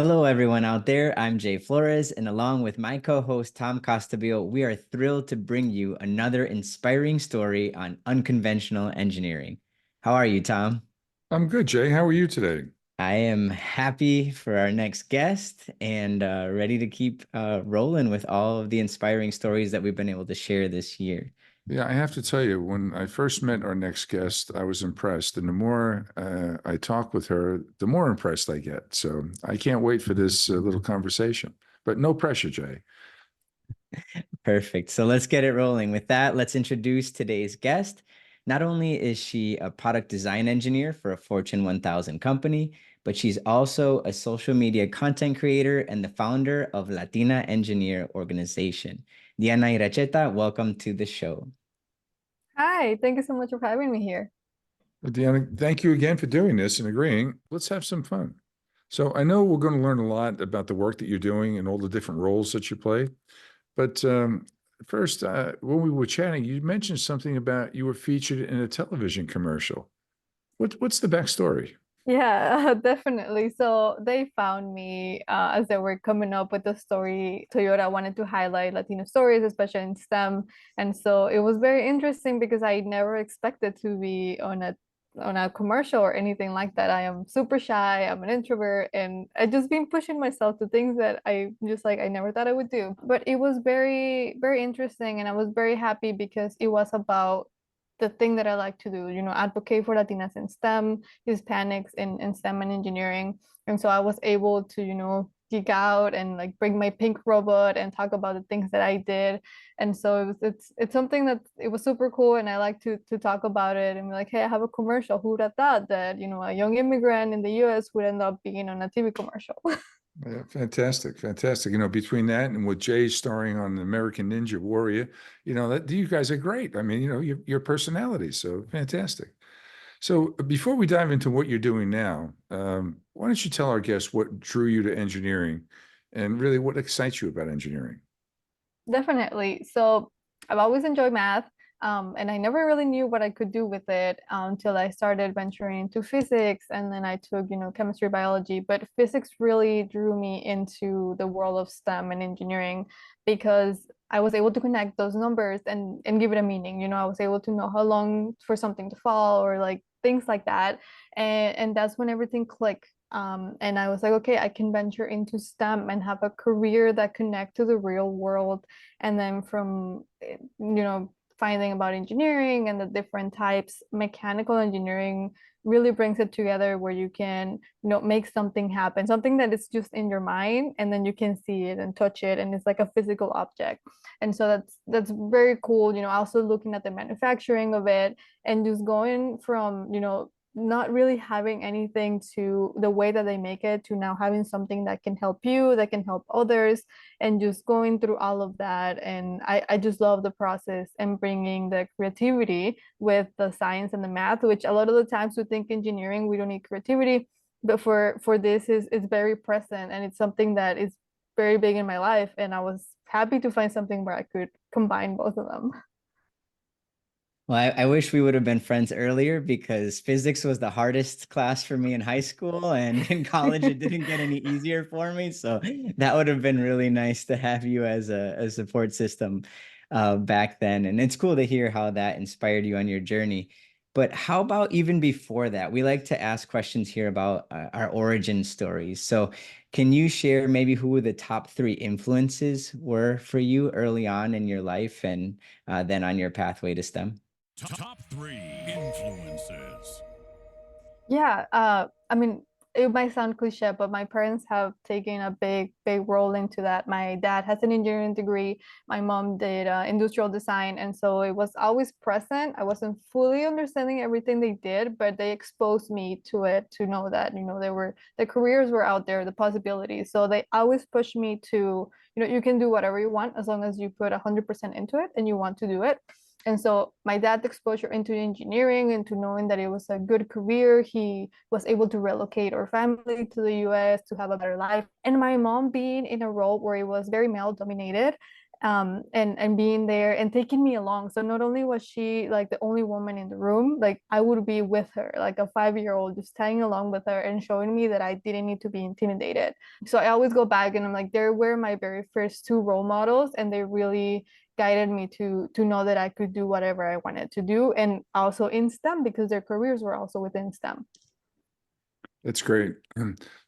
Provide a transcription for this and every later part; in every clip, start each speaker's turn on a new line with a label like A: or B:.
A: Hello, everyone out there. I'm Jay Flores, and along with my co host, Tom Costabile, we are thrilled to bring you another inspiring story on unconventional engineering. How are you, Tom?
B: I'm good, Jay. How are you today?
A: I am happy for our next guest and ready to keep rolling with all of the inspiring stories that we've been able to share this year.
B: Yeah, I have to tell you, when I first met our next guest, I was impressed. And the more I talk with her, the more impressed I get. So I can't wait for this little conversation. But no pressure, Jay.
A: Perfect. So let's get it rolling. With that, let's introduce today's guest. Not only is she a product design engineer for a Fortune 1000 company, but she's also a social media content creator and the founder of Latina Engineer organization. Diana Iracheta, welcome to the show.
C: Hi, thank you so much for having me here.
B: Well, Deanna, thank you again for doing this and agreeing. Let's have some fun. So I know we're going to learn a lot about the work that you're doing and all the different roles that you play. But first, when we were chatting, you mentioned something about you were featured in a television commercial. What's the backstory?
C: Yeah, definitely. So they found me as they were coming up with the story. Toyota wanted to highlight Latino stories, especially in STEM. And so it was very interesting because I never expected to be on a commercial or anything like that. I am super shy, I'm an introvert, and I just been pushing myself to things that I just like I never thought I would do. But it was very, very interesting and I was very happy because it was about the thing that I like to do, advocate for Latinas in STEM, Hispanics in STEM and engineering. And so I was able to, geek out and like bring my pink robot and talk about the things that I did. And so it's something that it was super cool and I like to talk about it and be like, hey, I have a commercial. Who would have thought that, a young immigrant in the US would end up being on a TV commercial?
B: Yeah, fantastic, fantastic. Between that and with Jay starring on American Ninja Warrior, that you guys are great. I mean, your personality, so fantastic. So before we dive into what you're doing now, why don't you tell our guests what drew you to engineering and really what excites you about engineering?
C: Definitely. So I've always enjoyed math, and I never really knew what I could do with it until I started venturing into physics, and then I took, chemistry, biology. But physics really drew me into the world of STEM and engineering because I was able to connect those numbers and give it a meaning. I was able to know how long for something to fall or like things like that, and that's when everything clicked. And I was like, okay, I can venture into STEM and have a career that connect to the real world. And then from, finding about engineering and the different types, mechanical engineering really brings it together where you can, make something happen, something that is just in your mind, and then you can see it and touch it, and it's like a physical object. And so that's very cool. Also looking at the manufacturing of it and just going from, not really having anything to the way that they make it to now having something that can help you, that can help others, and just going through all of that. And I just love the process and bringing the creativity with the science and the math, which a lot of the times we think engineering, we don't need creativity. But for this is it's very present and it's something that is very big in my life. And I was happy to find something where I could combine both of them.
A: Well, I wish we would have been friends earlier because physics was the hardest class for me in high school, and in college it didn't get any easier for me. So that would have been really nice to have you as a support system back then. And it's cool to hear how that inspired you on your journey. But how about even before that? We like to ask questions here about our origin stories. So can you share maybe who the top three influences were for you early on in your life and then on your pathway to STEM?
D: Top three influences.
C: Yeah, I mean, it might sound cliche, but my parents have taken a big, big role into that. My dad has an engineering degree. My mom did industrial design, and so it was always present. I wasn't fully understanding everything they did, but they exposed me to it to know that, the careers were out there, the possibilities. So they always pushed me to, you can do whatever you want as long as you put 100% into it and you want to do it. And so my dad's exposure into engineering, into knowing that it was a good career, he was able to relocate our family to the US to have a better life. And my mom being in a role where it was very male dominated, and being there and taking me along. So not only was she like the only woman in the room, like I would be with her, like a 5-year-old, just tagging along with her and showing me that I didn't need to be intimidated. So I always go back and I'm like, they were my very first two role models, and they really guided me to know that I could do whatever I wanted to do, and also in STEM, because their careers were also within STEM.
B: That's great.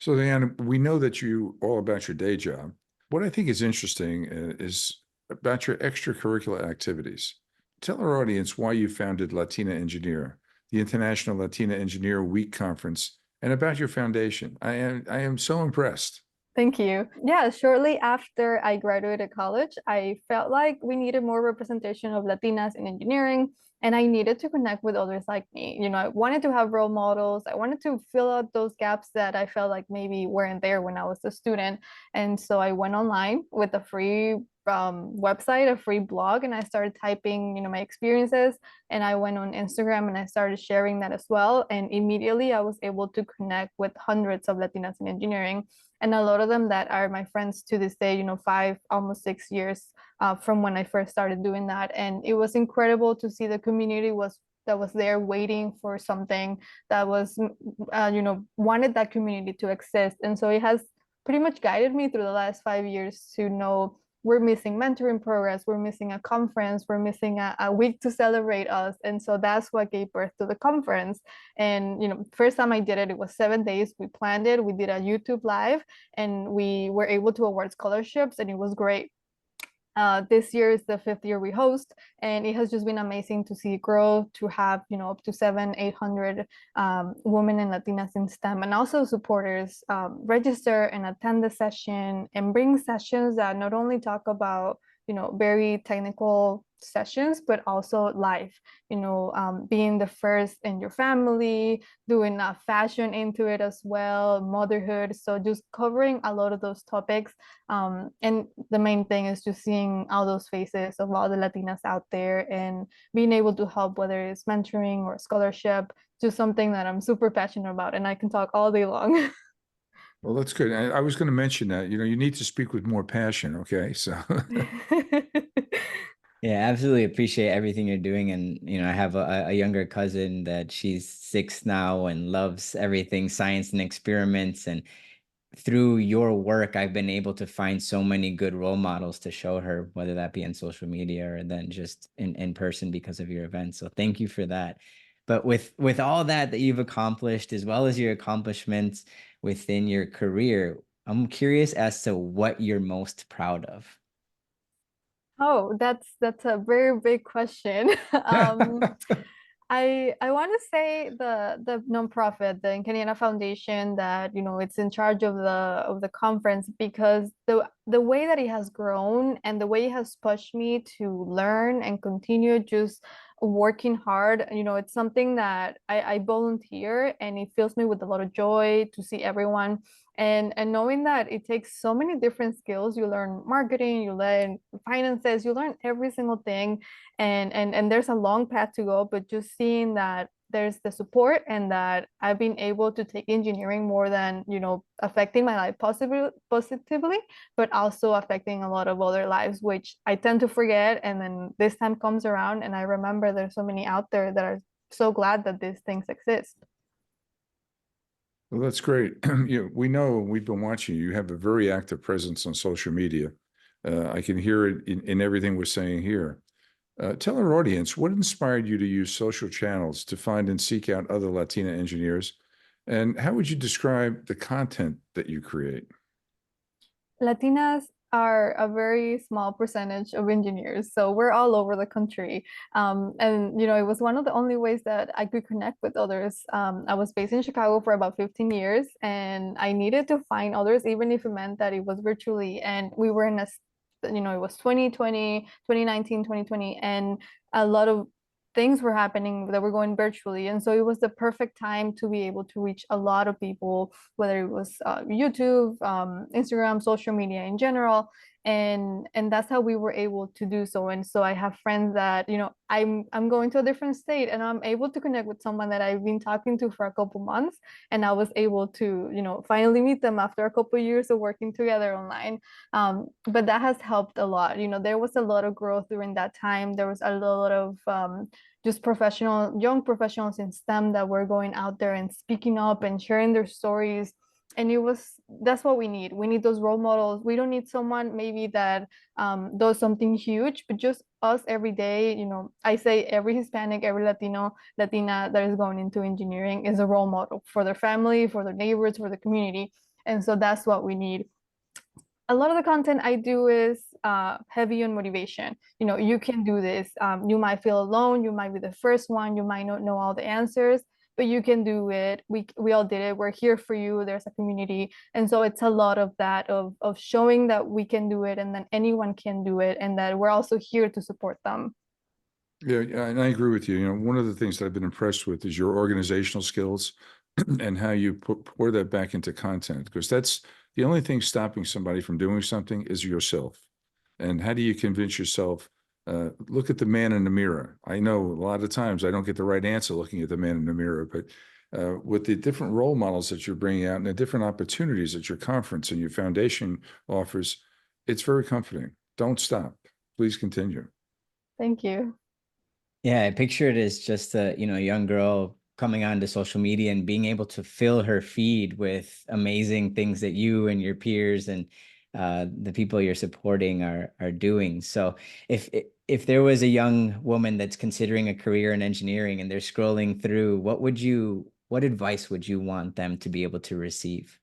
B: So, Diana, we know that you all about your day job. What I think is interesting is about your extracurricular activities. Tell our audience why you founded Latina Engineer, the International Latina Engineer Week Conference, and about your foundation. I am so impressed.
C: Thank you. Yeah, shortly after I graduated college, I felt like we needed more representation of Latinas in engineering, and I needed to connect with others like me. You know, I wanted to have role models. I wanted to fill out those gaps that I felt like maybe weren't there when I was a student. And so I went online with a free website, a free blog, and I started typing, my experiences. And I went on Instagram and I started sharing that as well. And immediately I was able to connect with hundreds of Latinas in engineering, and a lot of them that are my friends to this day, 5, almost 6 years from when I first started doing that. And it was incredible to see the community that was there waiting for something that was, wanted that community to exist. And so it has pretty much guided me through the last 5 years to know we're missing mentoring programs, we're missing a conference, we're missing a week to celebrate us. And so that's what gave birth to the conference. And first time I did it, it was 7 days. We planned it, we did a YouTube live, and we were able to award scholarships, and it was great. This year is the 5th year we host, and it has just been amazing to see it grow, to have up to 700-800 women and Latinas in STEM, and also supporters register and attend the session and bring sessions that not only talk about very technical sessions, but also life, being the first in your family, doing fashion into it as well, motherhood. So just covering a lot of those topics. And the main thing is just seeing all those faces of all the Latinas out there and being able to help, whether it's mentoring or scholarship, just something that I'm super passionate about, and I can talk all day long.
B: Well, that's good. I was going to mention that, you need to speak with more passion. Okay. So,
A: Yeah, absolutely appreciate everything you're doing. And, I have a younger cousin that she's 6 now and loves everything science and experiments. And through your work, I've been able to find so many good role models to show her, whether that be on social media or then just in person because of your event. So thank you for that. But with all that you've accomplished, as well as your accomplishments within your career, I'm curious as to what you're most proud of.
C: Oh, that's a very big question. I want to say the nonprofit, the Indiana Foundation, that it's in charge of the conference, because the way that it has grown and the way it has pushed me to learn and continue just working hard. It's something that I volunteer, and it fills me with a lot of joy to see everyone, and knowing that it takes so many different skills. You learn marketing, you learn finances, you learn every single thing, and there's a long path to go, but just seeing that there's the support, and that I've been able to take engineering more than affecting my life positively, but also affecting a lot of other lives, which I tend to forget. And then this time comes around and I remember there's so many out there that are so glad that these things exist.
B: well, that's great. We know, we've been watching you. You have a very active presence on social media. I can hear it in everything we're saying here. Tell our audience, what inspired you to use social channels to find and seek out other Latina engineers? And how would you describe the content that you create?
C: Latinas are a very small percentage of engineers, so we're all over the country. And it was one of the only ways that I could connect with others. I was based in Chicago for about 15 years, and I needed to find others, even if it meant that it was virtually. And we were in it was 2020, 2019, 2020, and a lot of things were happening that were going virtually. And so it was the perfect time to be able to reach a lot of people, whether it was YouTube, Instagram, social media in general. and that's how we were able to do so. And so I have friends that, you know, I'm going to a different state and I'm able to connect with someone that I've been talking to for a couple months, and I was able to, you know, finally meet them after a couple years of working together online. But that has helped a lot. You know, there was a lot of growth during that time. There was a lot of just young professionals in STEM that were going out there and speaking up and sharing their stories. And that's what we need. We need those role models. We don't need someone maybe that does something huge, but just us every day. You know, I say every Hispanic, every Latina that is going into engineering is a role model for their family, for their neighbors, for the community. And so that's what we need. A lot of the content I do is heavy on motivation. You know, you can do this. You might feel alone. You might be the first one. You might not know all the answers, but you can do it. We all did it. We're here for you. There's a community, and so it's a lot of that of showing that we can do it, and that anyone can do it, and that we're also here to support them.
B: Yeah, and I agree with you. You know, one of the things that I've been impressed with is your organizational skills and how you pour that back into content, because that's the only thing stopping somebody from doing something is yourself. And how do you convince yourself? Look at the man in the mirror. I know a lot of times I don't get the right answer looking at the man in the mirror, but with the different role models that you're bringing out and the different opportunities that your conference and your foundation offers, it's very comforting. Don't stop. Please continue.
C: Thank you.
A: Yeah, I picture it as just a, you know, young girl coming onto social media and being able to fill her feed with amazing things that you and your peers and the people you're supporting are doing. So if there was a young woman that's considering a career in engineering and they're scrolling through, what advice would you want them to be able to receive?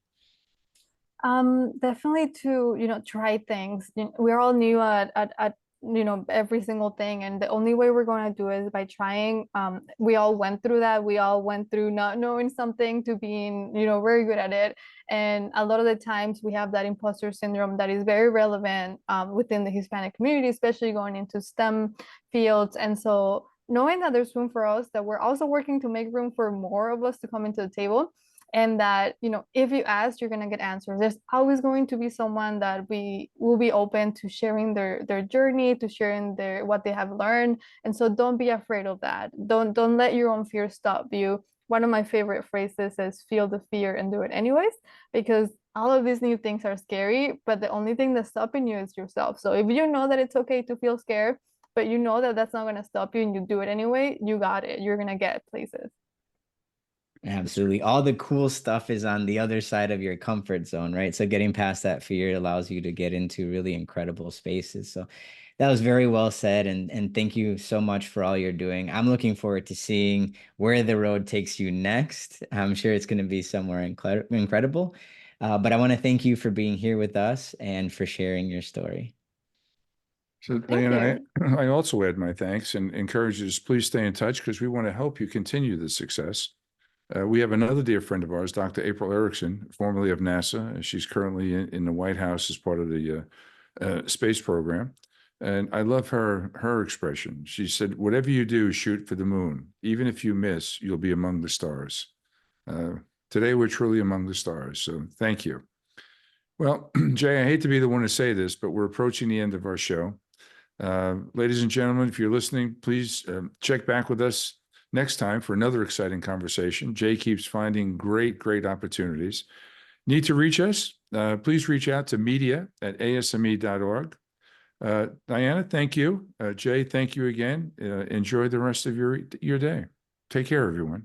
C: Definitely to, you know, try things. We're all new at you know, every single thing, and the only way we're going to do it is by trying. We all went through that. We all went through not knowing something to being, you know, very good at it. And a lot of the times we have that imposter syndrome that is very relevant within the Hispanic community, especially going into STEM fields. And so knowing that there's room for us, that we're also working to make room for more of us to come into the table, and that, you know, if you ask, you're going to get answers. There's always going to be someone that we will be open to sharing their journey, to sharing what they have learned. And so don't be afraid of that. Don't let your own fear stop you. One of my favorite phrases is feel the fear and do it anyways, because all of these new things are scary, but the only thing that's stopping you is yourself. So if you know that it's okay to feel scared, but you know that that's not going to stop you and you do it anyway, you got it. You're going to get places.
A: Absolutely. All the cool stuff is on the other side of your comfort zone, right? So getting past that fear allows you to get into really incredible spaces. So that was very well said. And thank you so much for all you're doing. I'm looking forward to seeing where the road takes you next. I'm sure it's going to be somewhere incredible. But I want to thank you for being here with us and for sharing your story.
B: So,
C: Thank
B: Diana,
C: you.
B: I also add my thanks and encourage you to please stay in touch because we want to help you continue the success. We have another dear friend of ours, Dr. April Erickson, formerly of NASA. She's currently in the White House as part of the space program. And I love her expression. She said, whatever you do, shoot for the moon. Even if you miss, you'll be among the stars. Today, we're truly among the stars. So thank you. Well, Jay, I hate to be the one to say this, but we're approaching the end of our show. Ladies and gentlemen, if you're listening, please check back with us next time for another exciting conversation. Jay keeps finding great opportunities. Need to reach us? Please reach out to media@asme.org. Diana, thank you. Jay, thank you again. Enjoy the rest of your day. Take care, everyone.